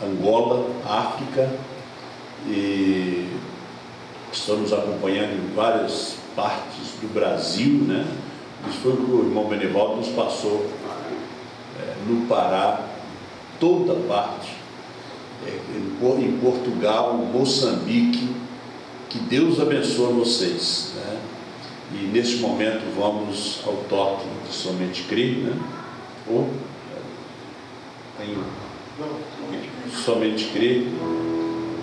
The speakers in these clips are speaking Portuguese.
Angola, África, e estamos acompanhando em várias partes do Brasil, né? Isso foi o que o irmão Benevaldo nos passou, no Pará, toda parte, em Portugal, Moçambique. Que Deus abençoe vocês, né? E neste momento vamos ao toque de Somente Crer, né? Somente Crer.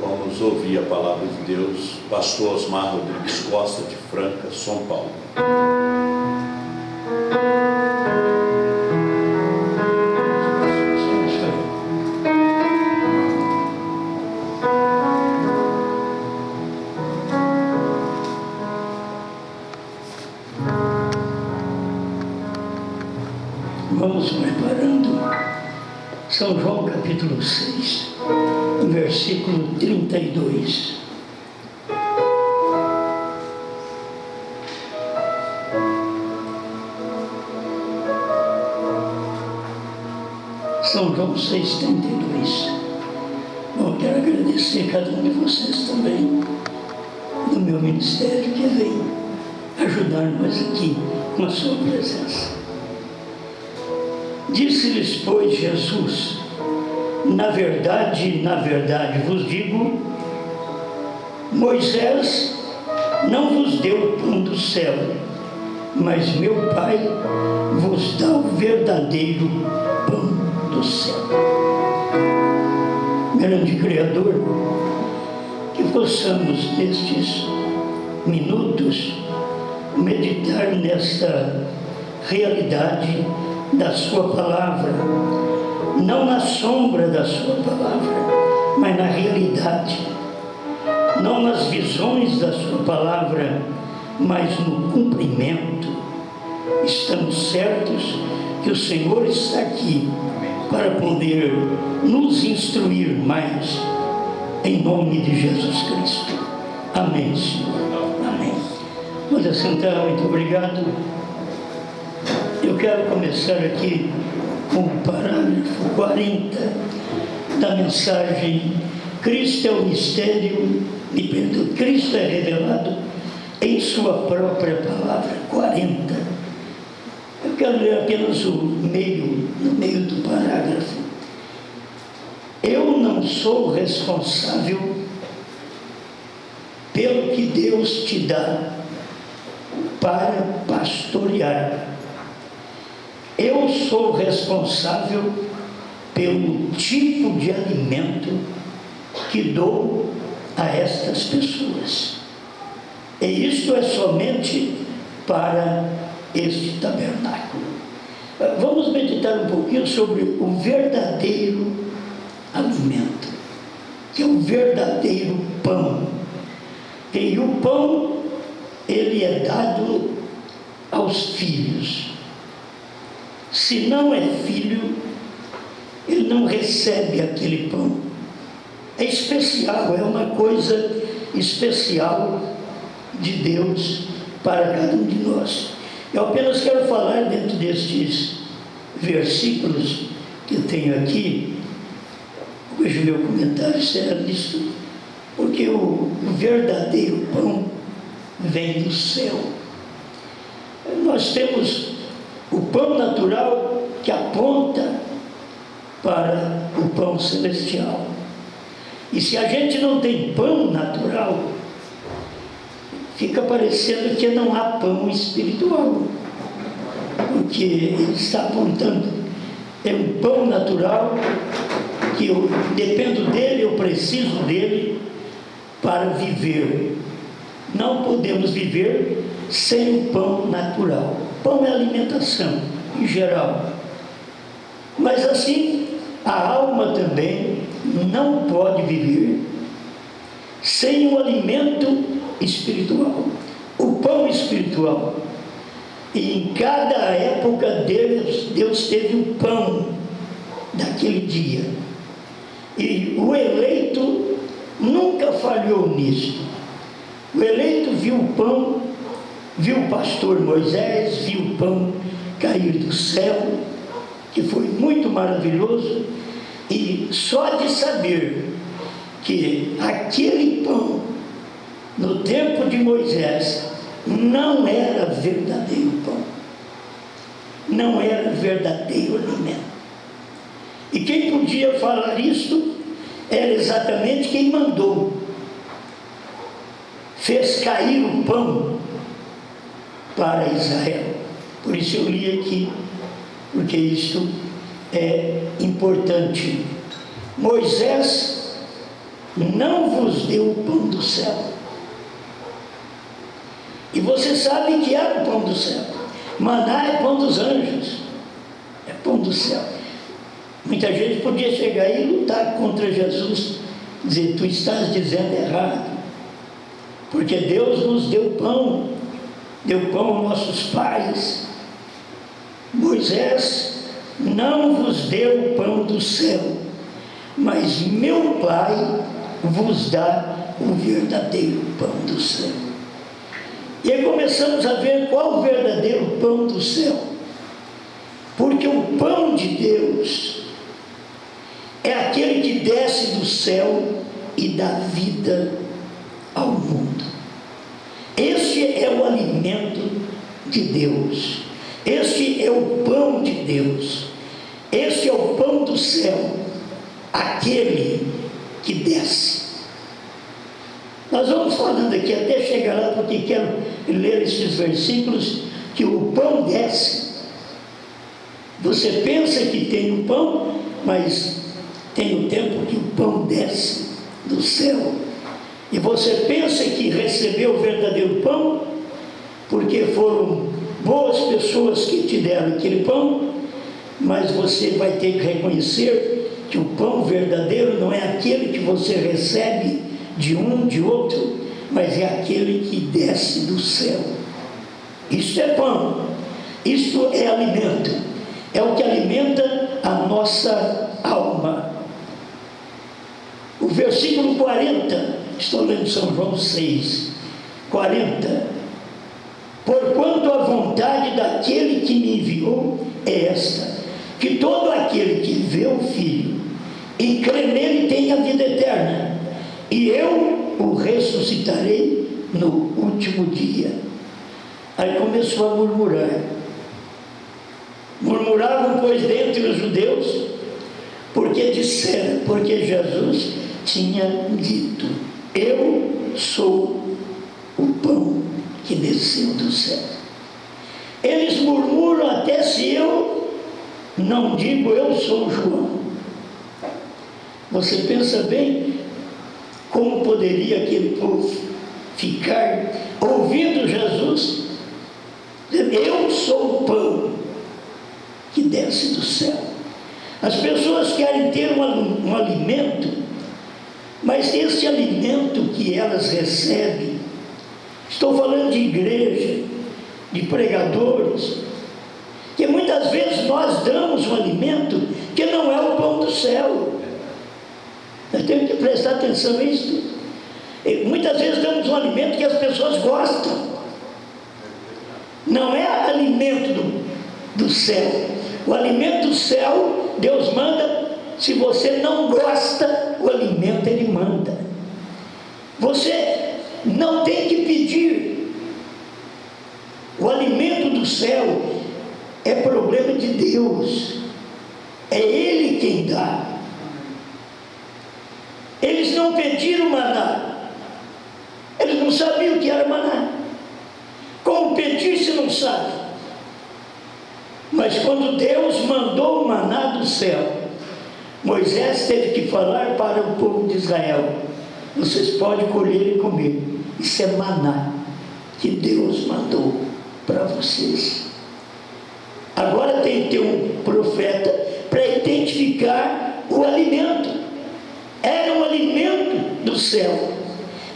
Vamos ouvir a palavra de Deus. Pastor Osmar Rodrigues Costa, de Franca, São Paulo. Vamos preparando. São João capítulo 6, versículo 32. São João 6, 32. Bom, quero agradecer a cada um de vocês também, do meu ministério, que vem ajudar-nos aqui com a sua presença. Disse-lhes, pois, Jesus: na verdade vos digo, Moisés não vos deu o pão do céu, mas meu Pai vos dá o verdadeiro pão do céu. Grande Criador, que possamos nestes minutos meditar nesta realidade da sua palavra, não na sombra da sua palavra, mas na realidade, não nas visões da sua palavra, mas no cumprimento. Estamos certos que o Senhor está aqui para poder nos instruir mais, em nome de Jesus Cristo. Amém, Senhor. Amém. Pode assentar, muito obrigado. Eu quero começar aqui com o parágrafo 40 da mensagem Cristo é o mistério, Cristo é revelado em sua própria palavra, 40. Eu quero ler apenas no meio do parágrafo. Eu não sou responsável pelo que Deus te dá para pastorear. Eu sou responsável pelo tipo de alimento que dou a estas pessoas. E isto é somente para este tabernáculo. Vamos meditar um pouquinho sobre o verdadeiro alimento, que é o verdadeiro pão. E o pão, ele é dado aos filhos. Se não é filho, ele não recebe aquele pão. É especial, é uma coisa especial de Deus para cada um de nós. Eu apenas quero falar dentro destes versículos que eu tenho aqui. Hoje o meu comentário será nisso, porque o verdadeiro pão vem do céu. Nós temos o pão natural que aponta para o pão celestial. E se a gente não tem pão natural, fica parecendo que não há pão espiritual, porque ele está apontando, é um pão natural que eu dependo dele, eu preciso dele para viver. Não podemos viver sem o pão natural. Pão é alimentação, em geral. Mas assim, a alma também não pode viver sem o alimento espiritual, o pão espiritual. E em cada época Deus teve um pão daquele dia. E o eleito nunca falhou nisto. O eleito viu o pão, viu o pastor Moisés, viu o pão cair do céu, que foi muito maravilhoso, e só de saber que aquele pão, no tempo de Moisés, não era verdadeiro pão, não era verdadeiro alimento. E quem podia falar isso era exatamente quem mandou, fez cair o pão para Israel. Por isso eu li aqui, porque isto é importante. Moisés não vos deu o pão do céu. E você sabe que é o pão do céu. Maná é pão dos anjos, é pão do céu. Muita gente podia chegar aí e lutar contra Jesus, dizer: tu estás dizendo errado, porque Deus nos deu pão aos nossos pais. Moisés não vos deu o pão do céu, mas meu Pai vos dá o verdadeiro pão do céu. E aí começamos a ver qual o verdadeiro pão do céu, porque o pão de Deus é aquele que desce do céu e dá vida ao mundo. Este é o alimento de Deus, este é o pão de Deus, este é o pão do céu, aquele que desce. Nós vamos falando aqui até chegar lá, porque quero ler esses versículos, que o pão desce. Você pensa que tem o pão, mas tem o tempo que o pão desce do céu. E você pensa que recebeu o verdadeiro pão, porque foram boas pessoas que te deram aquele pão, mas você vai ter que reconhecer que o pão verdadeiro não é aquele que você recebe de um, de outro, mas é aquele que desce do céu. Isto é pão, isto é alimento, é o que alimenta a nossa alma. O versículo 40, estou lendo São João 6, 40. Porquanto a vontade daquele que me enviou é esta, que todo aquele que vê o Filho e crê nele tenha vida eterna, e eu o ressuscitarei no último dia. Aí começou a murmurar. Murmuravam, pois, dentre os judeus, porque Jesus tinha dito: eu sou o pão que desceu do céu. Eles murmuram até se eu não digo eu sou João. Você pensa bem como poderia aquele povo ficar ouvindo Jesus dizer: eu sou o pão que desce do céu. As pessoas querem ter um alimento, mas esse alimento que elas recebem, estou falando de igreja, de pregadores, que muitas vezes nós damos um alimento que não é o pão do céu. Nós temos que prestar atenção nisso. E muitas vezes damos um alimento que as pessoas gostam, não é alimento do céu. O alimento do céu, Deus manda. Se você não gosta, o alimento Ele manda. Você não tem que pedir. O alimento do céu é problema de Deus, é Ele quem dá. Eles não pediram maná, eles não sabiam o que era maná. Como pedir se não sabe? Mas quando Deus mandou o maná do céu, Moisés teve que falar para o povo de Israel: vocês podem colher e comer. Isso é maná que Deus mandou para vocês. Agora tem que ter um profeta para identificar o alimento. Era um alimento do céu,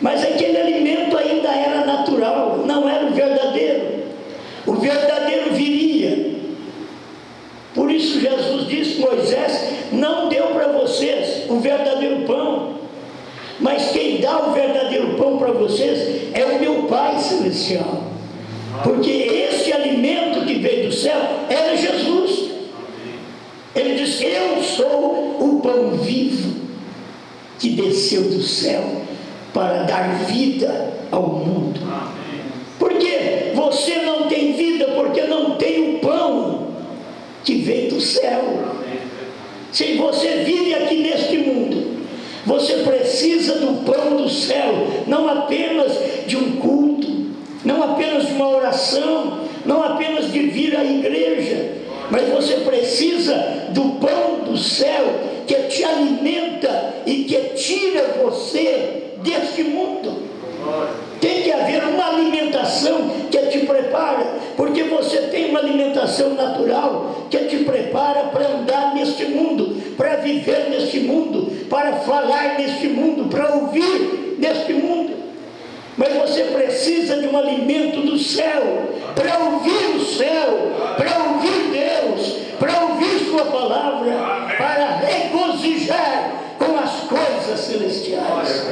mas aquele alimento ainda era natural, não era o verdadeiro. O verdadeiro viria. Por isso Jesus disse: Moisés não deu para vocês o verdadeiro pão, mas quem dá o verdadeiro pão para vocês é o meu Pai Celestial. Porque esse alimento que veio do céu era Jesus. Ele disse: eu sou o pão vivo que desceu do céu para dar vida ao mundo. Porque você não tem vida porque não tem o pão que vem do céu. Se você vive aqui neste mundo, você precisa do pão do céu, não apenas de um culto, não apenas de uma oração, não apenas de vir à igreja, mas você precisa do pão do céu que te alimenta e que tira você deste mundo. Tem que haver uma alimentação que te prepara, porque você tem uma alimentação natural que te prepara para andar neste mundo, para viver neste mundo, para falar neste mundo, para ouvir neste mundo. Mas você precisa de um alimento do céu, para ouvir o céu, para ouvir Deus, para ouvir sua palavra, para regozijar com as coisas celestiais.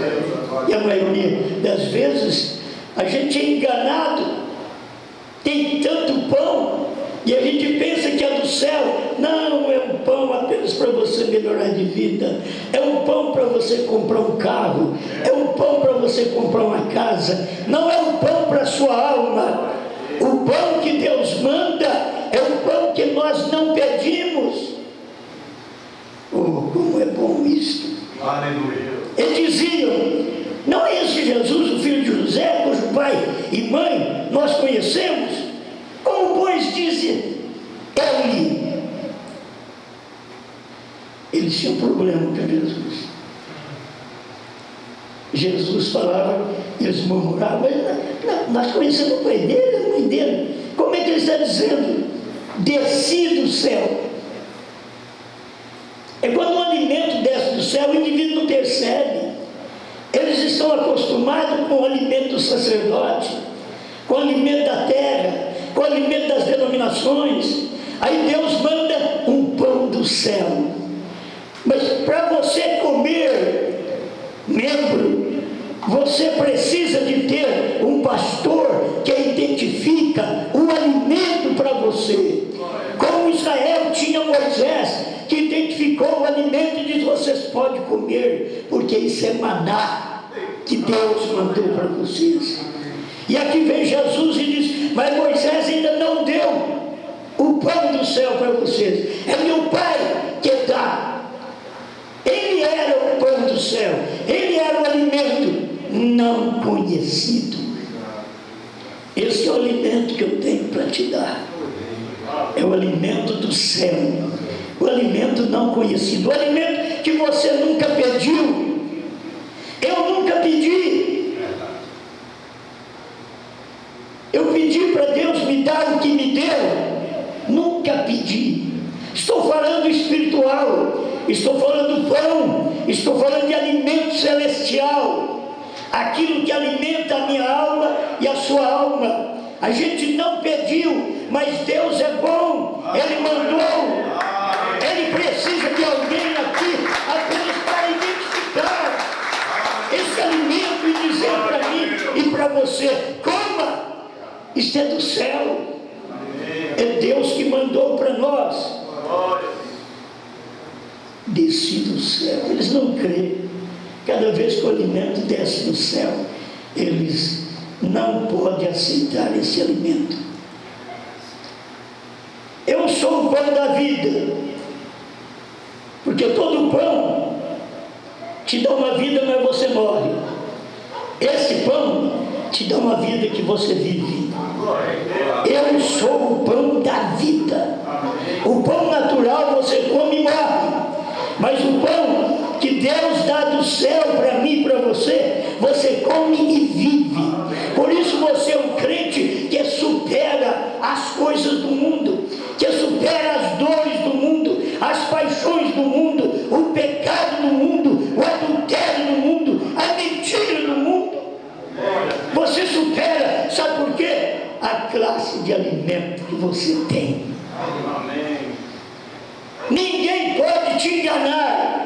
E a maioria das vezes a gente é enganado. Tem tanto pão e a gente pensa que é do céu. Não, é um pão apenas para você melhorar de vida, é um pão para você comprar um carro, é um pão para você comprar uma casa, não é um pão para a sua alma. O pão que Deus manda é o pão que nós não pedimos. Oh, como é bom isto! Aleluia! Eles diziam: não é esse Jesus, o filho de José, cujo pai e mãe nós conhecemos? Como, pois, dizem ele? Eles tinham problema com Jesus. Jesus falava, eles murmuravam: nós conhecemos o pai dele, a mãe dele. Como é que ele está dizendo? Desci do céu. É quando um alimento desce do céu, o indivíduo não percebe. Eles estão acostumados com o alimento do sacerdote, com o alimento da terra, com o alimento das denominações. Aí Deus manda um pão do céu. Mas para você comer, membro, você precisa de ter um pastor que identifica o alimento para você. Como Israel tinha Moisés, que identificou o alimento e disse: vocês podem comer, porque isso é maná que Deus mandou para vocês. E aqui vem Jesus e diz: mas Moisés ainda não deu o pão do céu para vocês, é meu Pai que dá. Ele era o pão do céu, ele era o alimento não conhecido. Esse é o alimento que eu tenho para te dar. É o alimento do céu, o alimento não conhecido, o alimento que você nunca pediu. Eu nunca pedi. Eu pedi para Deus me dar o que me deu. Nunca pedi. Estou falando espiritual, estou falando pão, estou falando de alimento celestial, aquilo que alimenta a minha alma e a sua alma. A gente não pediu, mas Deus é bom, Ele mandou. Ele precisa de alguém aqui apenas para identificar esse alimento e dizer para mim e para você: coma, isto é do céu, é Deus que mandou para nós. Desci do céu. Eles não creem. Cada vez que o alimento desce do céu, eles não podem aceitar esse alimento. Eu sou o pão da vida, porque todo pão te dá uma vida, mas você morre. Esse pão te dá uma vida que você vive. Eu sou o pão da vida. O pão natural você come e morre, mas o pão que Deus dá do céu para mim e para você, você come e vive. Por isso você é um crente que supera as coisas do mundo, que supera as dores do mundo, as paixões do mundo, o pecado do mundo, o adultério do mundo, a mentira do mundo. Você supera, sabe por quê? A classe de alimento que você tem. Ninguém pode te enganar.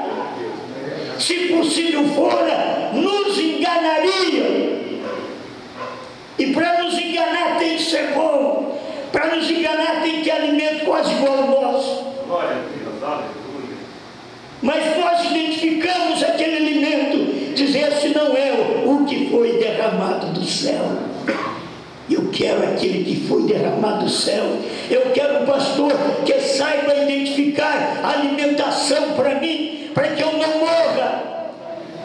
Se possível fora, nos enganaria. E para nos enganar tem que ser bom. Para nos enganar tem que ter alimento quase igual ao nosso. Mas nós identificamos aquele alimento que foi derramado do céu. Eu quero aquele que foi derramado do céu. Eu quero um pastor que saiba identificar a alimentação para mim, para que eu não morra,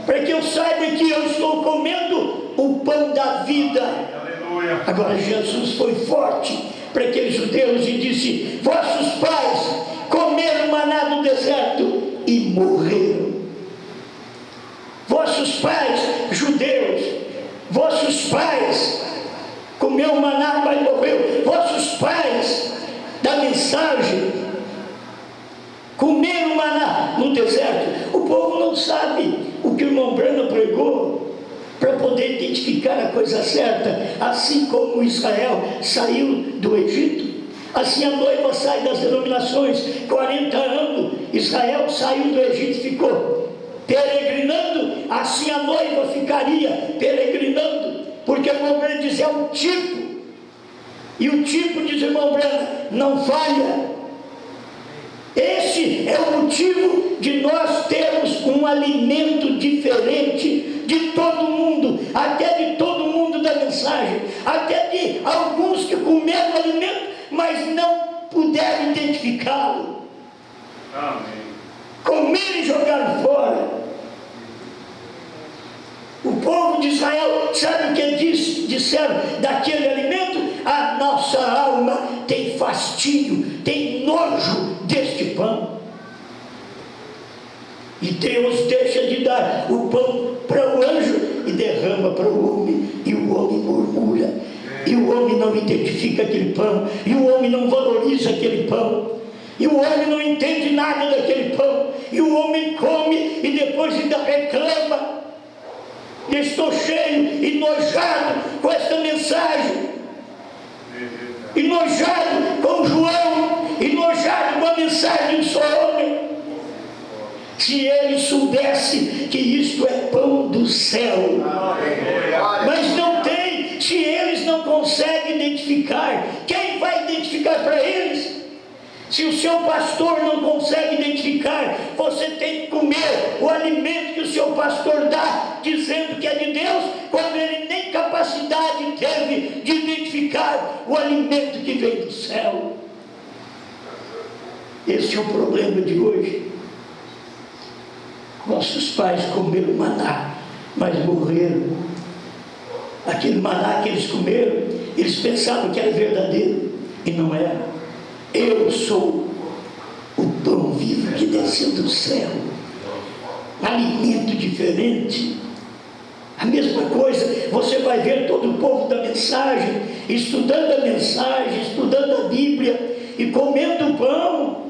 para que eu saiba que eu estou comendo o pão da vida. Aleluia. Agora Jesus foi forte para aqueles judeus e disse: vossos pais comeram maná no deserto e morreram. Vossos pais judeus, vossos pais comeu maná, mas morreu. Vossos pais da mensagem comeram maná no deserto. O povo não sabe o que o irmão Branham pregou para poder identificar a coisa certa. Assim como Israel saiu do Egito, assim a noiva sai das denominações. 40 anos Israel saiu do Egito e ficou peregrinando. Assim a noiva ficaria peregrinando, porque o irmão Branham diz: é um tipo, e o tipo, diz o irmão Branham, não falha. Esse é o motivo de nós termos um alimento diferente de todo mundo, até de todo mundo da mensagem, até de alguns que comeram o alimento, mas não puderam identificá-lo. Amém. Comeram e jogaram fora. O povo de Israel, sabe o que disseram daquele alimento? A nossa alma tem fastio, tem nojo deste pão. E Deus deixa de dar o pão para o anjo e derrama para o homem, e o homem murmura, e o homem não identifica aquele pão, e o homem não valoriza aquele pão, e o homem não entende nada daquele pão, e o homem come e depois ainda reclama: estou cheio e nojado com esta mensagem, enojado com João, enojado com a mensagem do só homem. Se ele soubesse que isto é pão do céu, mas não tem. Se eles não conseguem identificar, quem vai identificar para eles? Se o seu pastor não consegue identificar, você tem que comer o alimento que o seu pastor dá, dizendo que é de Deus, quando ele nem capacidade teve de identificar o alimento que vem do céu. Esse é o problema de hoje. Nossos pais comeram maná, mas morreram. Aquele maná que eles comeram, eles pensavam que era verdadeiro, e não era. Eu sou o pão vivo que desceu do céu. Alimento diferente. A mesma coisa, você vai ver todo o povo da mensagem, estudando a mensagem, estudando a Bíblia e comendo pão.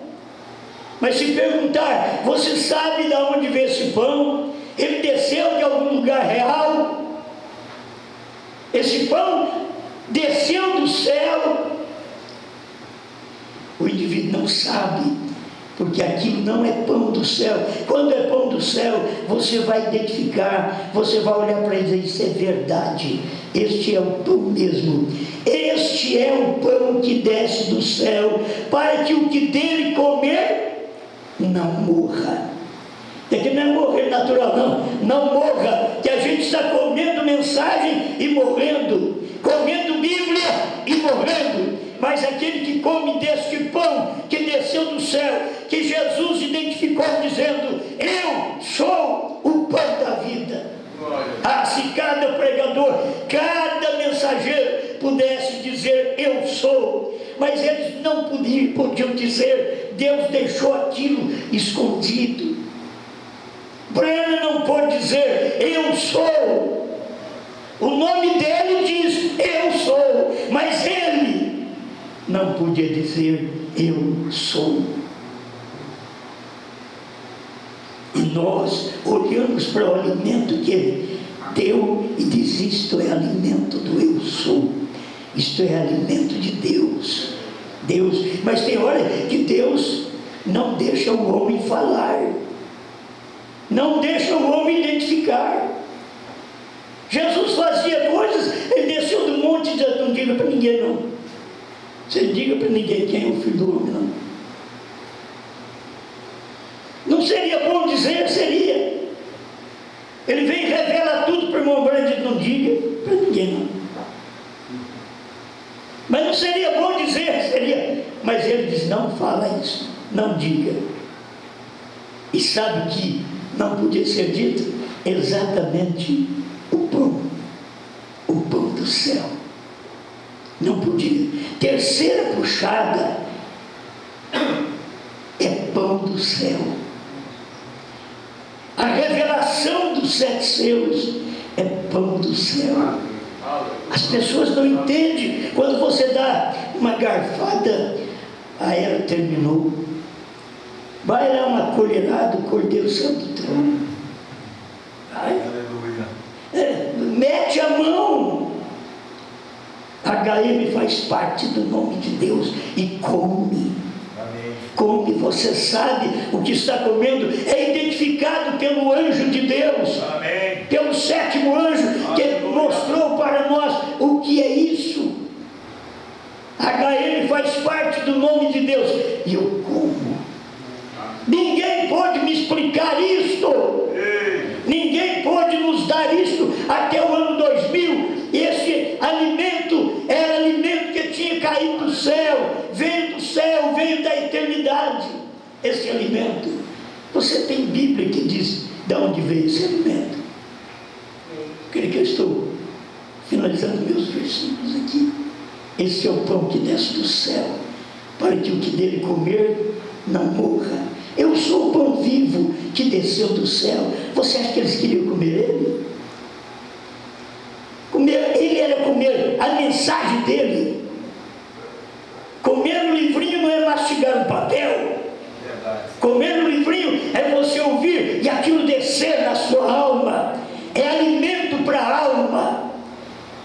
Mas se perguntar: você sabe de onde veio esse pão? Ele desceu de algum lugar real? Esse pão desceu do céu? O indivíduo não sabe, porque aquilo não é pão do céu. Quando é pão do céu, você vai identificar, você vai olhar para ele e dizer: isso é verdade, este é o pão mesmo, este é o pão que desce do céu, para que o que dele comer não morra. É que não é morrer natural, não morra, que a gente está comendo mensagem e morrendo, comendo Bíblia e morrendo. Mas aquele que come deste pão que desceu do céu, que Jesus identificou dizendo: eu sou o pão da vida. Ah, se cada pregador, cada mensageiro pudesse dizer: eu sou, mas eles não podiam dizer. Deus deixou aquilo escondido. Branham não pode dizer: eu sou. O nome dele diz: eu sou, mas ele não podia dizer: eu sou. E nós olhamos para o alimento que ele deu e diz: isto é alimento do eu sou, isto é alimento de Deus. Mas tem hora que Deus não deixa o homem falar, não deixa o homem identificar. Jesus fazia coisas, ele desceu do monte e dizia: não diga para ninguém não. Você não diga para ninguém quem é o filho do homem, não. Não seria bom dizer? Seria. Ele vem e revela tudo para o irmão Branham, diga para ninguém não. Mas não seria bom dizer, seria. Mas ele diz, não fala isso, não diga. E sabe o que não podia ser dito? Exatamente o pão do céu. Não podia. Terceira puxada é pão do céu. A revelação dos 7 selos é pão do céu. As pessoas não entendem. Quando você dá uma garfada, a era terminou. Vai lá uma colherada, o Cordeiro Santo do trono. Vai. Mete a mão. HM faz parte do nome de Deus e come. Come, você sabe o que está comendo, é identificado pelo anjo de Deus. Amém. Pelo 7º anjo. Aleluia. Que mostrou para nós o que é isso. HM faz parte do nome de Deus e eu como. Ninguém pode me explicar isto. Ninguém pode nos dar isto até o ano 2000. Esse alimento era alimento que tinha caído do céu, veio da eternidade. Esse alimento, você tem Bíblia que diz de onde veio esse alimento. Creio que eu estou finalizando meus versículos aqui. Esse é o pão que desce do céu, para que o que dele comer não morra. Eu sou o pão vivo que desceu do céu. Você acha que eles queriam comer ele? Ele era comer a mensagem dele. Comer no livrinho não é mastigar um papel. Comer no livrinho é você ouvir e aquilo descer na sua alma. É alimento para a alma.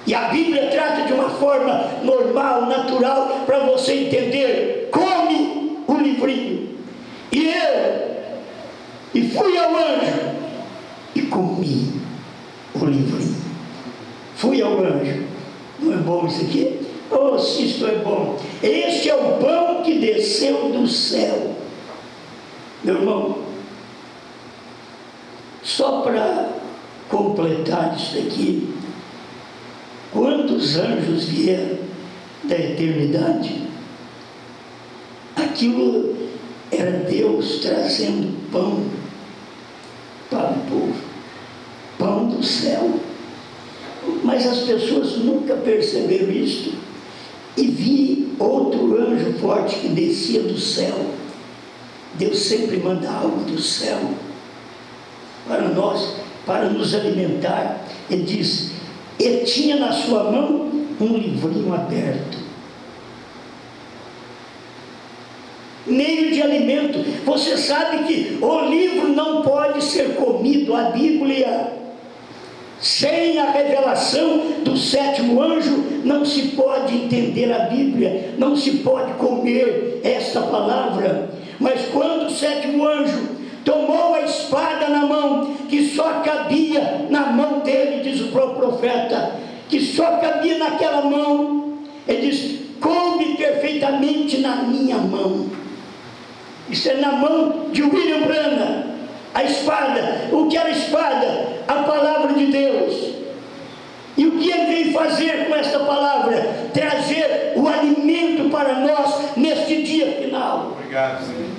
E a Bíblia trata de uma forma normal, natural, para você entender. Come o livrinho. E fui ao anjo e comi o livrinho. Fui ao anjo. Não é bom isso aqui? Oh, se isto é bom. Este é o pão que desceu do céu. Meu irmão, só para completar isso aqui, quando os anjos vieram da eternidade, aquilo era Deus trazendo pão para o povo, pão do céu. Mas as pessoas nunca perceberam isto. E vi outro anjo forte que descia do céu. Deus sempre manda algo do céu para nós, para nos alimentar. Ele diz, ele tinha na sua mão um livrinho aberto, meio de alimento. Você sabe que o livro não pode ser comido, a Bíblia, sem a revelação do 7º anjo, não se pode entender a Bíblia, não se pode comer esta palavra. Mas quando o 7º anjo tomou a espada na mão, que só cabia na mão dele, diz o próprio profeta, que só cabia naquela mão, ele diz, come perfeitamente na minha mão. Isso é na mão de William Branham. A espada, o que era a espada? A palavra de Deus. E o que ele veio fazer com essa palavra? Trazer o alimento para nós neste dia final. Obrigado, Senhor.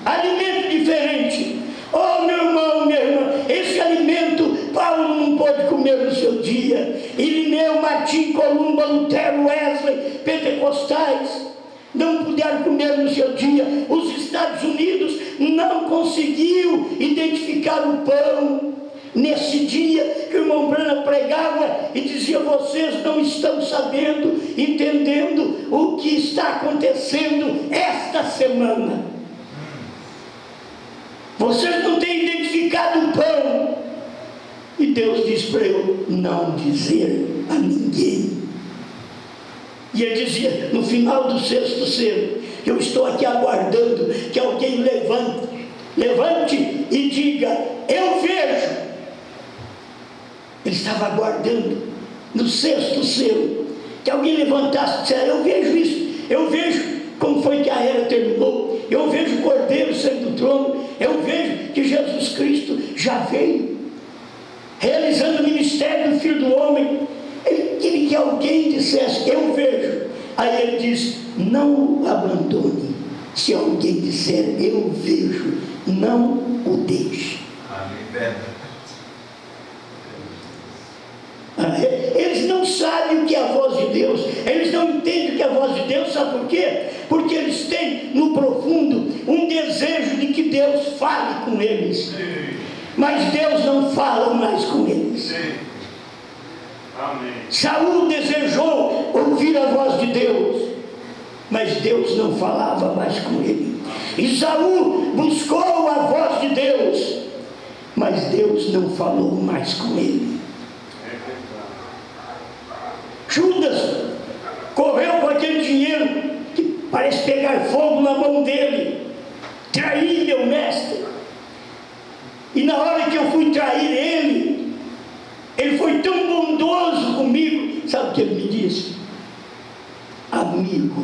Alimento diferente. Oh, meu irmão, minha irmã, esse alimento Paulo não pode comer no seu dia. Irineu, Martim, Columba, Lutero, Wesley, Pentecostais não puderam comer no seu dia. Os Estados Unidos não conseguiu identificar o pão nesse dia que o irmão Branham pregava e dizia, vocês não estão sabendo, entendendo o que está acontecendo esta semana. Vocês não têm identificado o pão. E Deus diz para eu não dizer a ninguém. E ele dizia, no final do 6º selo, eu estou aqui aguardando que alguém levante e diga, eu vejo. Ele estava aguardando no 6º selo que alguém levantasse e dissesse, eu vejo isso, eu vejo como foi que a era terminou, eu vejo o Cordeiro saindo do trono, eu vejo que Jesus Cristo já veio. realizando o ministério do Filho do Homem, ele queria que alguém dissesse: eu vejo. Aí ele diz: não o abandone. Se alguém disser: eu vejo, não o deixe. Amém. Eles não sabem o que é a voz de Deus, eles não entendem o que é a voz de Deus. Sabe por quê? Porque eles têm no profundo um desejo de que Deus fale com eles, mas Deus não fala mais com eles. Amém. Saul desejou ouvir a voz de Deus, mas Deus não falava mais com ele. Esaú buscou a voz de Deus, mas Deus não falou mais com ele. Judas correu com aquele dinheiro que parece pegar fogo na mão dele. Traí meu mestre. E na hora que eu fui trair ele, ele foi tão bondoso comigo. Sabe o que ele me disse? Amigo,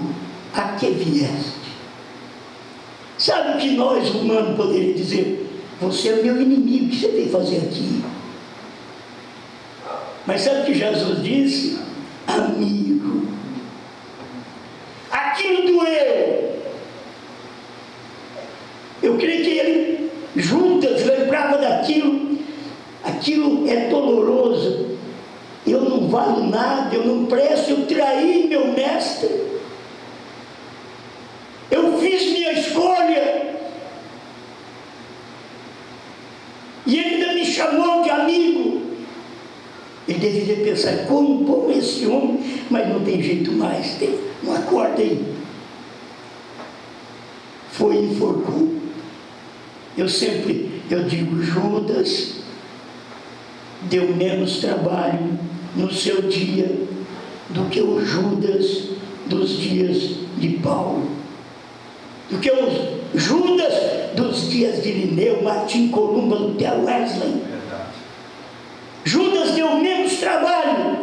a que vieste? Sabe o que nós humanos poderíamos dizer? Você é meu inimigo, o que você veio fazer aqui? Mas sabe o que Jesus disse? Amigo, aquilo doeu. Eu creio que ele, Judas, lembrava daquilo. Aquilo é doloroso. Eu não valho nada, eu não presto, eu traí meu mestre. Eu fiz minha escolha. E ele ainda me chamou de amigo. Ele deveria pensar: como bom esse homem, mas não tem jeito mais, não acorda aí. Foi e enforcou. Eu digo, Judas deu menos trabalho no seu dia do que o Judas dos dias de Paulo, do que o Judas dos dias de Irineu, Martim Columba, Lutero, Wesley. Judas deu menos trabalho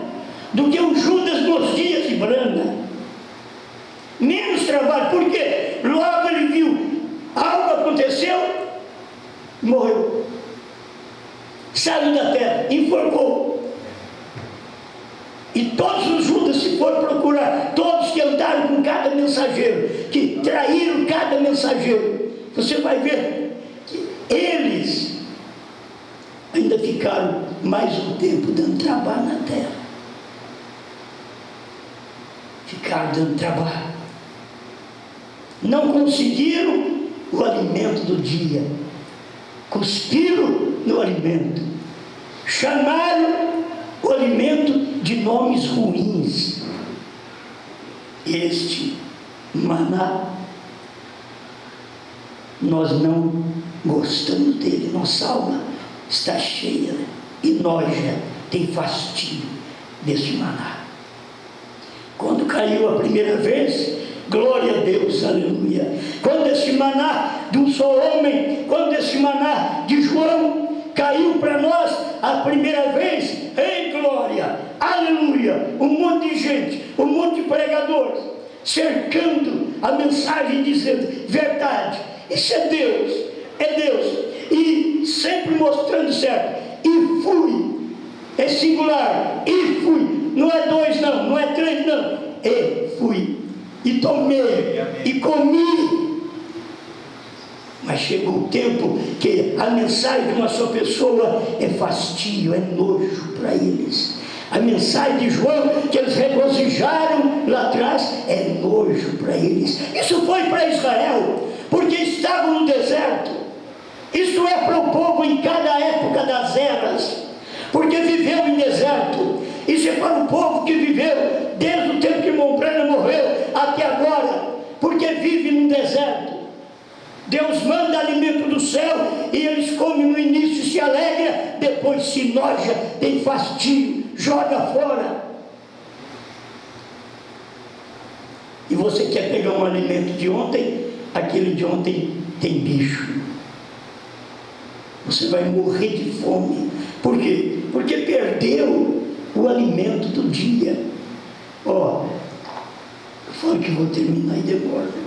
do que o Judas nos dias de Branda. Menos trabalho, porque logo ele viu, algo aconteceu, morreu. Saiu da terra, enforcou. E todos os Judas se foram procurar, todos que andaram com cada mensageiro, que traíram cada mensageiro. Você vai ver que eles ainda ficaram mais um tempo dando trabalho na terra. Ficaram dando trabalho. Não conseguiram o alimento do dia. Cuspiram no alimento. Chamaram o alimento de nomes ruins. Este maná, nós não gostamos dele. Nossa alma está cheia e noja, tem fastio desse maná. Quando caiu a primeira vez, glória a Deus, aleluia. Quando esse maná de um só homem, quando esse maná de João caiu para nós a primeira vez, ei glória, aleluia, um monte de gente, um monte de pregadores cercando a mensagem, dizendo verdade, isso é Deus, e sempre mostrando certo. E fui, é singular, e fui, não é dois não, não é três não, e fui, e tomei, e comi. Mas chegou o tempo que a mensagem de uma só pessoa é fastio, é nojo para eles. A mensagem de João, que eles regozijaram lá atrás, é nojo para eles. Isso foi para Israel, porque estavam no deserto. Isso é para o povo em cada época das eras, porque viveu em deserto. Isso é para o povo que viveu desde o tempo que Mombrana morreu até agora, porque vive no deserto. Deus manda alimento do céu e eles comem no início e se alegram, depois se noja, tem fastio, joga fora. E você quer pegar um alimento de ontem, aquele de ontem tem bicho. Você vai morrer de fome. Por quê? Porque perdeu o alimento do dia. Eu falo que vou terminar e demora.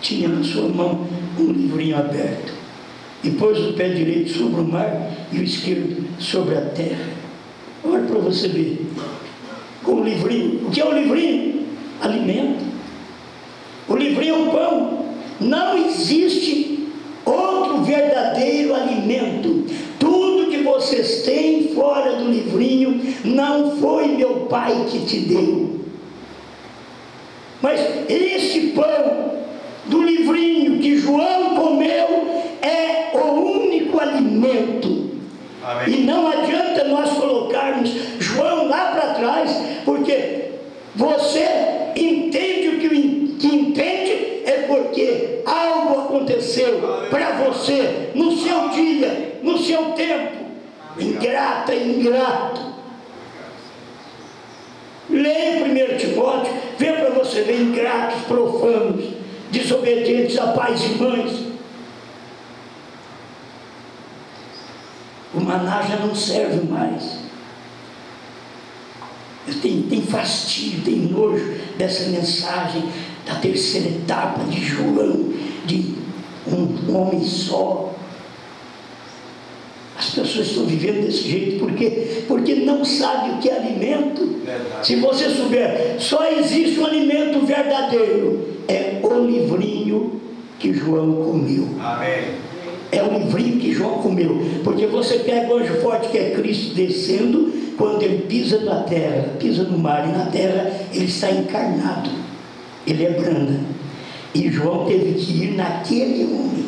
Tinha na sua mão um livrinho aberto. e pôs o pé direito sobre o mar e o esquerdo sobre a terra. Olha para você ver. Com o livrinho. O que é o livrinho? Alimento. O livrinho é o pão. Não existe outro verdadeiro alimento. Tudo que vocês têm fora do livrinho não foi meu Pai que te deu. Mas esse pão do livrinho que João comeu é o único alimento. Amém. E não adianta nós colocarmos João lá para trás, porque você entende o que entende é porque algo aconteceu para você no seu dia, no seu tempo. Ingrata e ingrato. Leia 1 Timóteo, vê para você ver ingratos, profanos, desobedientes a pais e mães. O maná já não serve mais. Tem fastídio, tem nojo dessa mensagem da terceira etapa de João, de um homem só. As pessoas estão vivendo desse jeito porque não sabem o que é alimento. Verdade. Se você souber, só existe um alimento verdadeiro, é o livrinho que João comeu. Amém. É o livrinho que João comeu, porque você pega o anjo forte que é Cristo descendo, quando ele pisa na terra, pisa no mar e na terra, ele está encarnado, ele é branda. E João teve que ir naquele homem,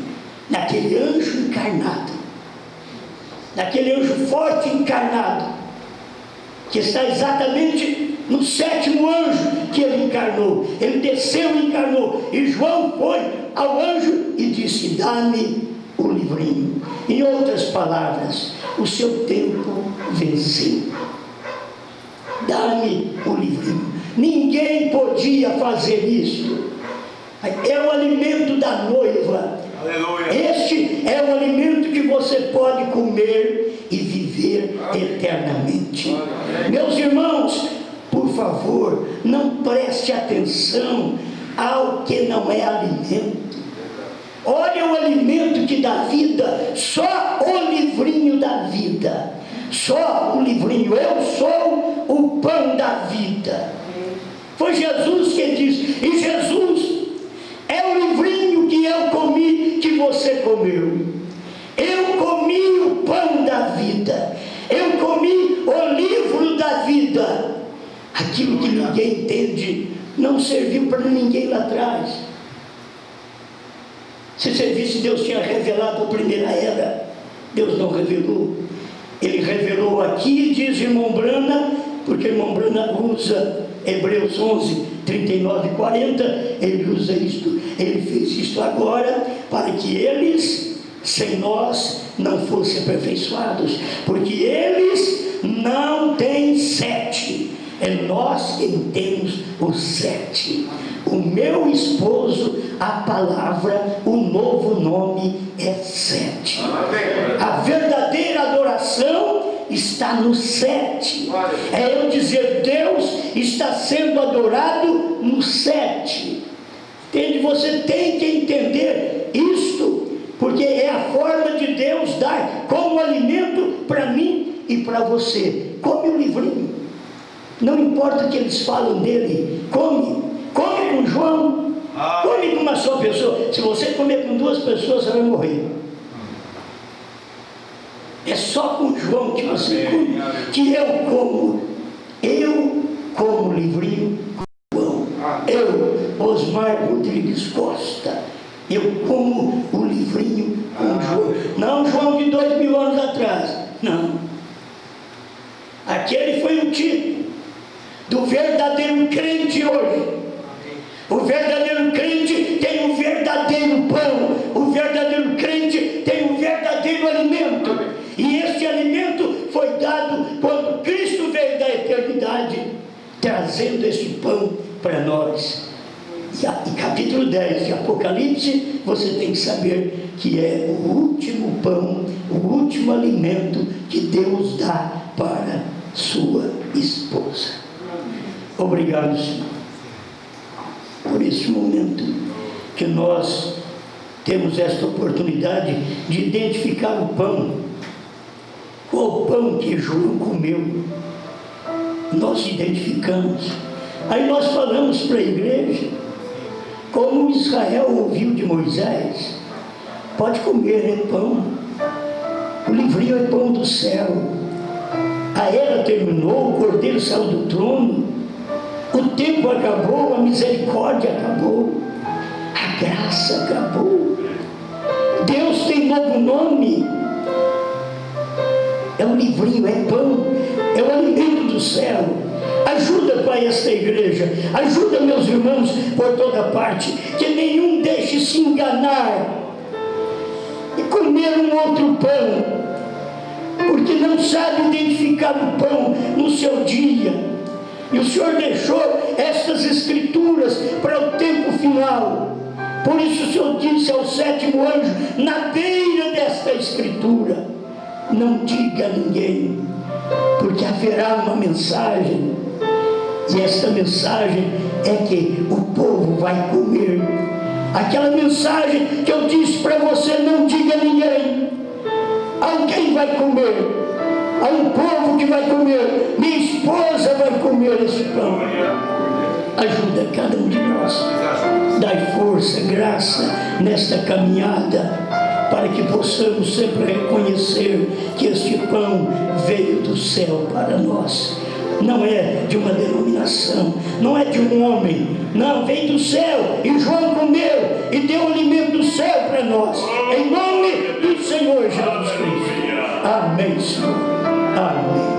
naquele anjo encarnado, naquele anjo forte encarnado, que está exatamente no 7º anjo que ele encarnou. Ele desceu e encarnou, e João foi ao anjo e disse: dá-me o livrinho. Em outras palavras, o seu tempo venceu. Dá-me o livrinho. Ninguém podia fazer isso. É o alimento da noiva. Aleluia. Este é o alimento que você pode comer e viver eternamente. Meus irmãos, por favor, não preste atenção ao que não é alimento. Olha o alimento que dá vida, só o livrinho da vida, só o livrinho. Eu sou o pão da vida. Foi Jesus que disse, e Jesus é o livrinho que eu comi, que você comeu. Eu comi o pão da vida, eu comi o livro da vida. Aquilo que ninguém entende não serviu para ninguém lá atrás. Se servisse, Deus tinha revelado a primeira era. Deus não revelou. Ele revelou aqui, diz irmão Brana, porque irmão Brana usa Hebreus 11, 39 e 40, ele usa isto, ele fez isto agora, para que eles, sem nós, não fossem aperfeiçoados, porque eles não têm 7, é nós quem temos os 7. O meu esposo, a palavra, o novo nome é 7. A verdadeira adoração está no 7. É eu dizer, Deus está sendo adorado no 7. Entende? Você tem que entender isto, porque é a forma de Deus dar como alimento para mim e para você. Come o livrinho. Não importa o que eles falam dele, come com João, come com uma só pessoa. Se você comer com 2 pessoas, você vai morrer. É só com João que você come, que eu como o livrinho com João. Eu, Osmar Rodrigues Costa, eu como o livrinho com João. Não João de 2000 anos atrás, não. Aquele foi o tipo do verdadeiro crente hoje. O verdadeiro crente tem o verdadeiro pão. O verdadeiro crente tem o verdadeiro alimento. E este alimento foi dado quando Cristo veio da eternidade, trazendo este pão para nós. E capítulo 10 de Apocalipse, você tem que saber que é o último pão, o último alimento que Deus dá para sua esposa. Obrigado, Senhor, por esse momento que nós temos esta oportunidade de identificar o pão. Qual o pão que João comeu? Nós identificamos. Aí nós falamos para a igreja, como Israel ouviu de Moisés: pode comer, é pão. O livrinho é pão do céu. A era terminou, o Cordeiro saiu do trono, o tempo acabou, a misericórdia acabou, a graça acabou. Deus tem novo nome. É um livrinho, é pão, é o alimento do céu. Ajuda, Pai, esta igreja, ajuda meus irmãos por toda parte, que nenhum deixe se enganar e comer um outro pão, porque não sabe identificar o pão no seu dia. E o Senhor deixou estas escrituras para o tempo final. Por isso o Senhor disse ao sétimo anjo, na beira desta escritura: não diga a ninguém, porque haverá uma mensagem, e esta mensagem é que o povo vai comer. Aquela mensagem que eu disse para você: não diga a ninguém. Alguém vai comer. Há um povo que vai comer. Minha esposa vai comer esse pão. Ajuda cada um de nós. Dai força, graça nesta caminhada, para que possamos sempre reconhecer que este pão veio do céu para nós. Não é de uma denominação, não é de um homem, não, vem do céu. E João comeu e deu o alimento do céu para nós, em nome do Senhor Jesus Cristo. Amém, Senhor. Amém.